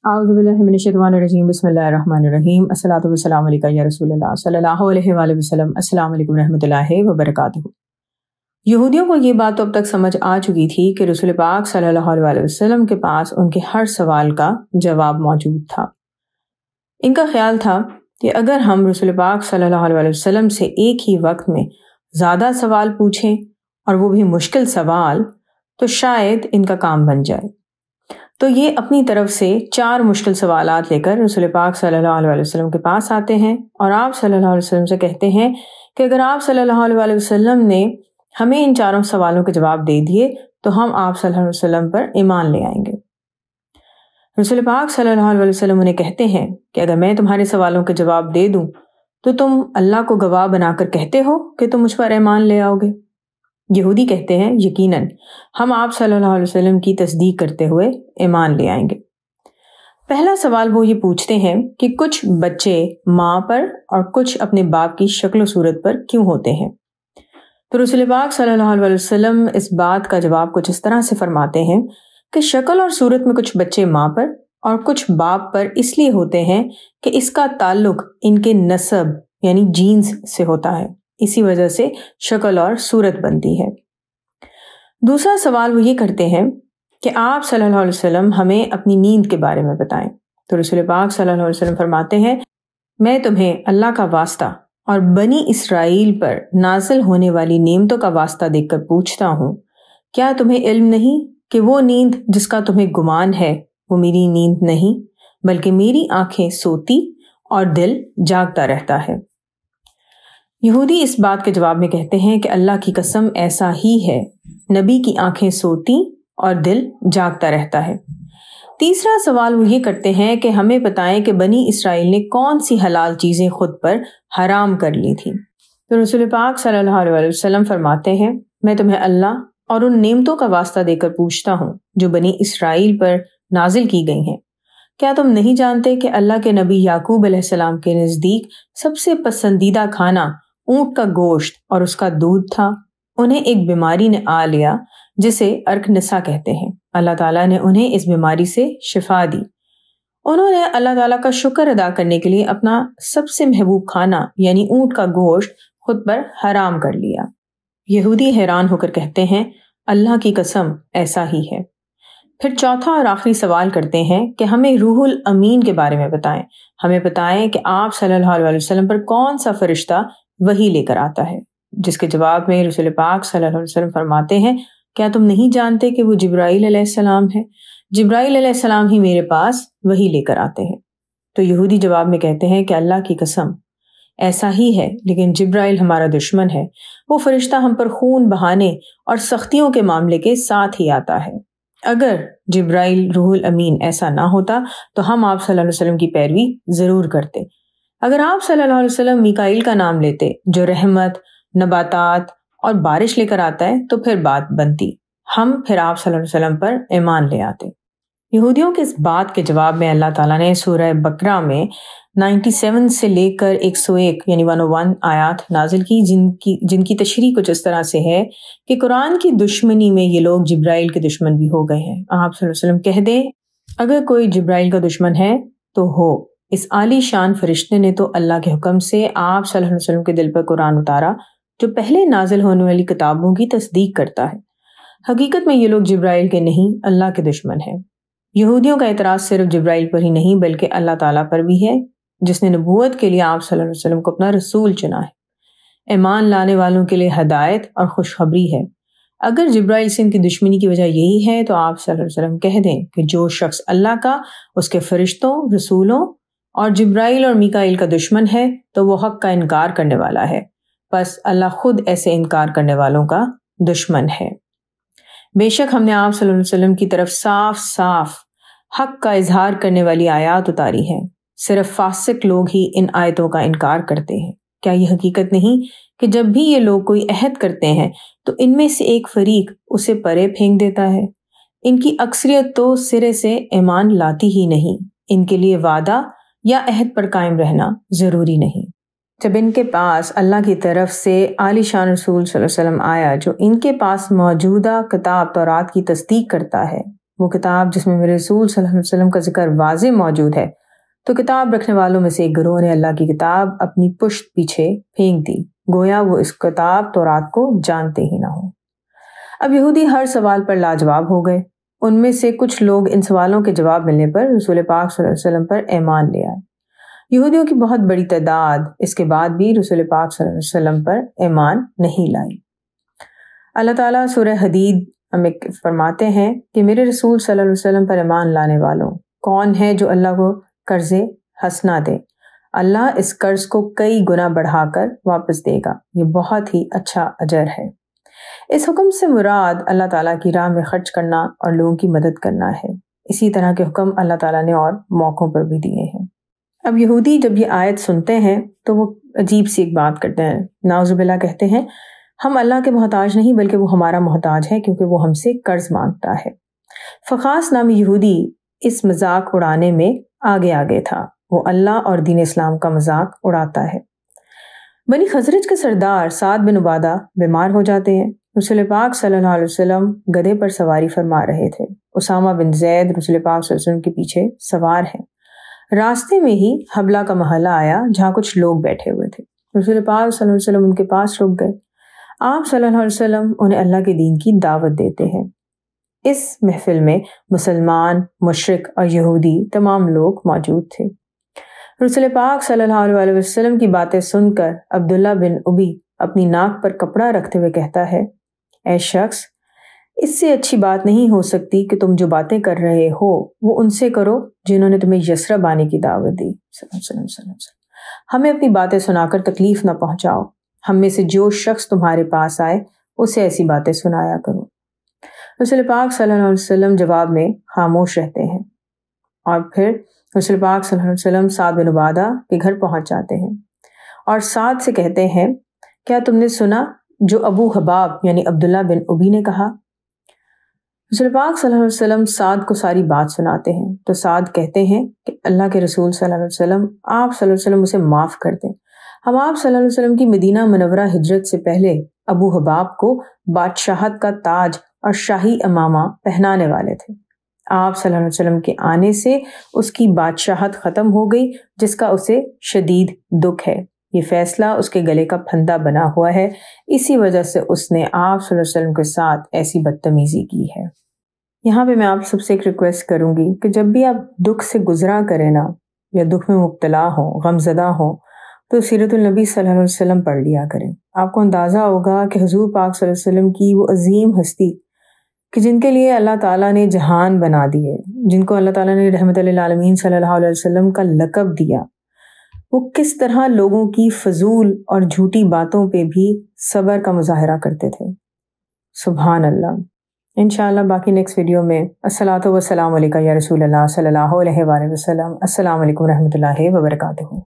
अऊज़ुबिल्लाहि मिनश्शैतानिर्रजीम बिस्मिल्लाहिर्रहमानिर्रहीम अस्सलातु वस्सलामु अलैका या रसूलल्लाह सल्लल्लाहु अलैहि वसल्लम अस्सलामु अलैकुम रहमतुल्लाहि व बरकातुहू। यहूदियों को ये बात तो अब तक समझ आ चुकी थी कि रसूल पाक सल्लल्लाहु अलैहि वसल्लम के पास उनके हर सवाल का जवाब मौजूद था। इनका ख्याल था कि अगर हम रसूल पाक सल्लल्लाहु अलैहि वसल्लम से एक ही वक्त में ज़्यादा सवाल पूछें और वो भी मुश्किल सवाल, तो शायद इनका काम बन जाए। तो ये अपनी तरफ से 4 मुश्किल सवालात लेकर रसूल पाक सल्लल्लाहु अलैहि वसल्लम के पास आते हैं और आप सल्लल्लाहु अलैहि वसल्लम से कहते हैं कि अगर आप सल्लल्लाहु अलैहि वसल्लम ने हमें इन 4 सवालों के जवाब दे दिए तो हम आप सल्लल्लाहु अलैहि वसल्लम पर ईमान ले आएंगे। रसूल पाक सल्लल्लाहु अलैहि वसल्लम उन्हें कहते हैं कि अगर मैं तुम्हारे सवालों के जवाब दे दूं तो तुम अल्लाह को गवाह बनाकर कहते हो कि तुम मुझ पर ईमान ले आओगे। यहूदी कहते हैं यकीनन हम आप सल्लल्लाहु अलैहि वसल्लम की तस्दीक करते हुए ईमान ले आएंगे। पहला सवाल वो ये पूछते हैं कि कुछ बच्चे माँ पर और कुछ अपने बाप की शक्ल सूरत पर क्यों होते हैं। तो रसूल पाक सल्लल्लाहु अलैहि वसल्लम इस बात का जवाब कुछ इस तरह से फरमाते हैं कि शक्ल और सूरत में कुछ बच्चे माँ पर और कुछ बाप पर इसलिए होते हैं कि इसका ताल्लुक इनके नस्ब यानी जीन्स से होता है, इसी वजह से शक्ल और सूरत बनती है। दूसरा सवाल वो ये करते हैं कि आप सल्लल्लाहु अलैहि वसल्लम हमें अपनी नींद के बारे में बताएं। तो रसूल पाक सल्लल्लाहु अलैहि वसल्लम फरमाते हैं, मैं तुम्हें अल्लाह का वास्ता और बनी इसराइल पर नाज़िल होने वाली नेमतों का वास्ता देकर पूछता हूँ, क्या तुम्हें इल्म नहीं कि वो नींद जिसका तुम्हें गुमान है वो मेरी नींद नहीं बल्कि मेरी आंखें सोती और दिल जागता रहता है। यहूदी इस बात के जवाब में कहते हैं कि अल्लाह की कसम ऐसा ही है, नबी की आंखें सोती और दिल जागता रहता है। तीसरा सवाल वो ये करते हैं कि हमें बताएं कि बनी इसराइल ने कौन सी हलाल चीज़ें खुद पर हराम कर ली थी। तो रसूल पाक सल्लल्लाहु अलैहि वसल्लम फरमाते हैं, मैं तुम्हें अल्लाह और उन नेमतों का वास्ता देकर पूछता हूँ जो बनी इसराइल पर नाजिल की गई हैं। क्या तुम नहीं जानते कि अल्लाह के नबी याकूब अलैहिस्सलाम के नज़दीक सबसे पसंदीदा खाना ऊँट का गोश्त और उसका दूध था। उन्हें एक बीमारी ने आ लिया जिसे अर्क नसा कहते हैं। अल्लाह ताला ने उन्हें इस बीमारी से शिफा दी। उन्होंने अल्लाह ताला का शुक्र अदा करने के लिए अपना सबसे महबूब खाना यानी ऊँट का गोश्त खुद पर हराम कर लिया। यहूदी हैरान होकर कहते हैं, अल्लाह की कसम ऐसा ही है। फिर चौथा और आखिरी सवाल करते हैं कि हमें रूहुल अमीन के बारे में बताएं। हमें बताएं कि आप सल्लल्लाहु अलैहि वसल्लम पर कौन सा फरिश्ता वही लेकर आता है। जिसके जवाब में रसूल पाक सल्लल्लाहु अलैहि वसल्लम फरमाते हैं, क्या तुम नहीं जानते कि वो जिब्राइल अलैहिस्सलाम है। जिब्राइल अलैहिस्सलाम ही मेरे पास वही लेकर आते हैं। तो यहूदी जवाब में कहते हैं कि अल्लाह की कसम ऐसा ही है, लेकिन जिब्राइल हमारा दुश्मन है। वो फरिश्ता हम पर खून बहाने और सख्तियों के मामले के साथ ही आता है। अगर जिब्राइल रूहुल अमीन ऐसा ना होता तो हम आप सल्लल्लाहु अलैहि वसल्लम की पैरवी जरूर करते। अगर आप सल्लल्लाहु अलैहि वसल्लम मिकाईल का नाम लेते जो रहमत, नबातात और बारिश लेकर आता है तो फिर बात बनती, हम फिर आप सल्लल्लाहु अलैहि वसल्लम पर ईमान ले आते। यहूदियों के इस बात के जवाब में अल्लाह ताला ने सूरह बकरा में 97 से लेकर 101 यानी 101 आयात नाजिल की, जिनकी तशरीह कुछ इस तरह से है कि कुरान की दुश्मनी में ये लोग जिब्राइल के दुश्मन भी हो गए हैं। आप सल्लल्लाहु अलैहि वसल्लम कह दें, अगर कोई जिब्राइल का दुश्मन है तो हो, इस आली शान फरिश्ते ने तो अल्लाह के हुक्म से आप सल्लल्लाहु अलैहि वसल्लम के दिल पर कुरान उतारा जो पहले नाजिल होने वाली किताबों की तस्दीक करता है। हकीकत में ये लोग जिब्राइल के नहीं अल्लाह के दुश्मन हैं। यहूदियों का एतराज सिर्फ जिब्राइल पर ही नहीं बल्कि अल्लाह ताला पर भी है, जिसने नबूवत के लिए आप सल्लल्लाहु अलैहि वसल्लम को अपना रसूल चुना है। ईमान लाने वालों के लिए हदायत और खुशखबरी है। अगर जिब्राइल से इनकी दुश्मनी की वजह यही है तो आप सल्लल्लाहु अलैहि वसल्लम कह दें कि जो शख्स अल्लाह का, उसके फरिश्तों, रसूलों और जिब्राइल और मिकाईल का दुश्मन है तो वो हक का इनकार करने वाला है। बस अल्लाह खुद ऐसे इनकार करने वालों का दुश्मन है। बेशक हमने आप सल्लल्लाहु अलैहि वसल्लम की तरफ साफ साफ हक का इजहार करने वाली आयत उतारी हैं। सिर्फ फासिक लोग ही इन आयतों का इनकार करते हैं। क्या ये हकीकत नहीं कि जब भी ये लोग कोई अहद करते हैं तो इनमें से एक फरीक उसे परे फेंक देता है। इनकी अक्सरियत तो सिरे से ईमान लाती ही नहीं। इनके लिए वादा या अहद पर कायम रहना जरूरी नहीं। जब इनके पास अल्लाह की तरफ से आलीशान रसूल सल्लल्लाहु अलैहि वसल्लम आया जो इनके पास मौजूदा किताब तौरात की तस्दीक करता है, وہ کتاب جس میں میرے رسول صلی اللہ علیہ وسلم کا ذکر واضح موجود ہے، تو کتاب رکھنے والوں میں سے ایک گروہ نے اللہ کی کتاب اپنی پشت پیچھے پھینک دی، گویا وہ اس کتاب تورات کو جانتے ہی نہ ہوں۔ اب یہودی ہر سوال پر لاجواب ہو گئے۔ ان میں سے کچھ لوگ ان سوالوں کے جواب ملنے پر رسول پاک صلی اللہ علیہ وسلم پر ایمان لے آئے۔ یہودیوں کی بہت بڑی تعداد اس کے بعد بھی رسول پاک صلی اللہ علیہ وسلم پر ایمان نہیں لائی۔ اللہ تعالیٰ سورہ حدید ہمیں فرماتے ہیں کہ میرے رسول صلی اللہ علیہ وسلم پر ایمان لانے والوں کون ہے جو اللہ کو قرض حسنہ دے، اللہ اس قرض کو کئی گنا بڑھا کر واپس دے گا، یہ بہت ہی اچھا اجر ہے۔ اس حکم سے مراد اللہ تعالیٰ کی راہ میں خرچ کرنا اور لوگوں کی مدد کرنا ہے۔ اسی طرح کے حکم اللہ تعالیٰ نے اور موقعوں پر بھی دیے ہیں۔ اب یہودی جب یہ آیت سنتے ہیں تو وہ عجیب سی ایک بات کرتے ہیں، نعوذ باللہ کہتے ہیں ہم اللہ کے محتاج نہیں بلکہ وہ ہمارا محتاج ہے کیونکہ وہ ہم سے قرض مانگتا ہے۔ فخاس نامی یہودی اس مذاق اڑانے میں آگے تھا، وہ اللہ اور دین اسلام کا مذاق اڑاتا ہے۔ بنی خزرج کے سردار سعد بن عبادہ بیمار ہو جاتے ہیں۔ رسول پاک صلی اللہ علیہ وسلم گدھے پر سواری فرما رہے تھے، اسامہ بن زید رسول پاک صلی اللہ علیہ وسلم کے پیچھے سوار ہیں۔ راستے میں ہی حبلہ کا محلہ آیا جہاں کچھ لوگ بیٹھے ہوئے تھے۔ رسول پاک صلی اللہ علیہ وسلم ان کے پاس رک گئے۔ آپ صلی اللہ علیہ وسلم انہیں اللہ کے دین کی دعوت دیتے ہیں۔ اس محفل میں مسلمان، مشرک اور یہودی تمام لوگ موجود تھے۔ رسول پاک صلی اللہ علیہ وسلم کی باتیں سن کر عبداللہ بن ابی اپنی ناک پر کپڑا رکھتے ہوئے کہتا ہے، اے شخص، اس سے اچھی بات نہیں ہو سکتی کہ تم جو باتیں کر رہے ہو وہ ان سے کرو جنہوں نے تمہیں یثرب آنے کی دعوت دی۔ صلی اللہ علیہ وسلم، ہمیں اپنی باتیں سنا کر تکلیف نہ پہنچاؤ، ہم میں سے جو شخص تمہارے پاس آئے اسے ایسی باتیں سنایا کرو۔ رسول پاک صلی اللہ علیہ وسلم جواب میں خاموش رہتے ہیں، اور پھر رسول پاک صلی اللہ علیہ وسلم سعد بن عبادہ کے گھر پہنچ جاتے ہیں اور سعد سے کہتے ہیں، کیا تم نے سنا جو ابو حباب یعنی عبداللہ بن ابی نے کہا؟ رسول پاک صلی اللہ علیہ وسلم سعد کو ساری بات سناتے ہیں تو سعد کہتے ہیں کہ اللہ کے رسول صلی اللہ علیہ وسلم، آپ صلی اللہ علیہ وسلم اسے معاف کر دیں، ہم آپ صلی اللہ علیہ وسلم کی مدینہ منورہ ہجرت سے پہلے ابو حباب کو بادشاہت کا تاج اور شاہی امامہ پہنانے والے تھے۔ آپ صلی اللہ علیہ وسلم کے آنے سے اس کی بادشاہت ختم ہو گئی جس کا اسے شدید دکھ ہے، یہ فیصلہ اس کے گلے کا پھندا بنا ہوا ہے، اسی وجہ سے اس نے آپ صلی اللہ علیہ وسلم کے ساتھ ایسی بدتمیزی کی ہے۔ یہاں پہ میں آپ سب سے ایک ریکویسٹ کروں گی کہ جب بھی آپ دکھ سے گزرا کریں نا، یا دکھ میں مبتلا ہوں، غم زدہ ہوں، تو سیرت النبی صلی اللہ علیہ وسلم پڑھ لیا کریں۔ آپ کو اندازہ ہوگا کہ حضور پاک صلی اللہ علیہ وسلم کی وہ عظیم ہستی کہ جن کے لیے اللہ تعالیٰ نے جہان بنا دیے، جن کو اللہ تعالیٰ نے رحمت للعالمین صلی اللہ علیہ وسلم کا لقب دیا، وہ کس طرح لوگوں کی فضول اور جھوٹی باتوں پہ بھی صبر کا مظاہرہ کرتے تھے۔ سبحان اللہ۔ انشاءاللہ باقی نیکسٹ ویڈیو میں الصلاۃ والسلام علیکہ یا رسول اللہ صلی اللہ علیہ وآلہ وسلم۔ السلام علیکم ورحمۃ اللہ وبرکاتہ۔